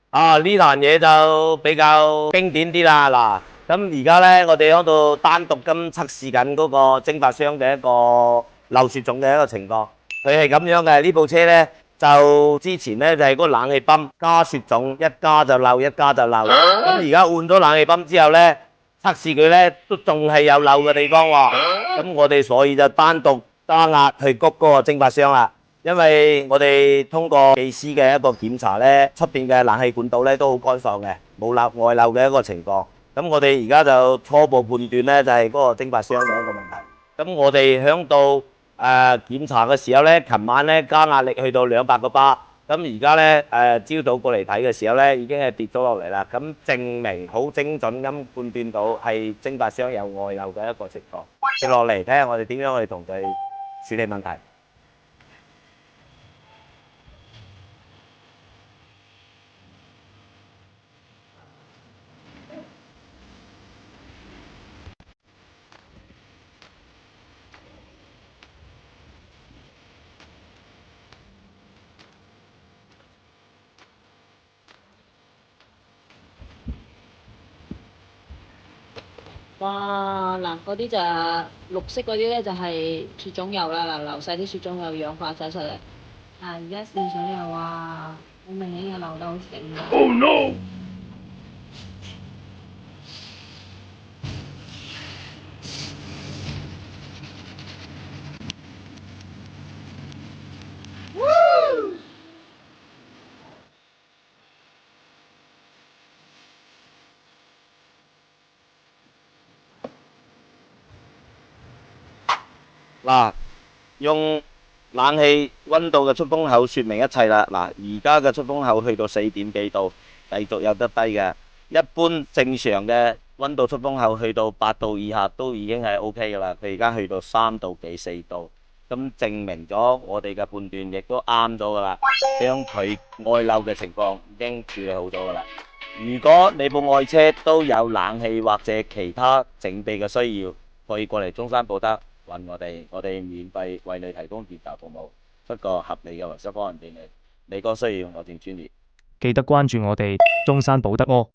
啊，呢壇嘢就比較經典啲啦。嗱，咁而家咧，我哋喺度單獨咁測試緊嗰個蒸發箱嘅一個漏雪種嘅一個情況。佢係咁樣嘅，呢部車咧就之前咧就係嗰個冷氣泵加雪種，一加就漏，一加就漏。咁而家換咗冷氣泵之後咧，測試佢咧都仲係有漏嘅地方喎。咁我哋所以就單獨加壓去谷嗰個蒸發箱啦。因為我哋通過技師嘅一個檢查咧，出邊嘅冷氣管道咧都好乾爽嘅，冇漏外漏嘅一個情況。咁我哋而家就初步判斷咧，就係嗰個蒸發箱嘅一個問題。咁我哋響度檢查嘅時候咧，琴晚咧加壓力去到200個巴，咁而家咧朝早過嚟睇嘅時候咧，已經係跌咗落嚟啦。咁證明好精準咁判斷到係蒸發箱有外漏嘅一個情況。接落嚟睇下我哋點樣去同佢處理問題。哇！嗱，嗰啲就綠色嗰啲咧就係雪種油啦，嗱，流晒啲雪種油氧化晒出嚟。啊，而家試水油啊，好明顯嘅流得好勁啊！Oh no！嗱，用冷氣溫度嘅出風口說明一切啦。嗱，而家嘅出風口去到4點幾度，繼續有得低嘅。一般正常嘅溫度出風口去到8度以下都已經係 OK 噶啦。佢而家去到3度幾4度，咁證明咗我哋嘅判斷亦都啱咗噶啦。將佢外漏嘅情況已經處理好咗噶啦。如果你部愛車都有冷氣或者其他整備嘅需要，可以過嚟中山寶德揾我哋，我哋免費為你提供檢查服務，出個合理嘅維修方案俾你。你個需要我哋專業。記得關注我哋中山寶德哦。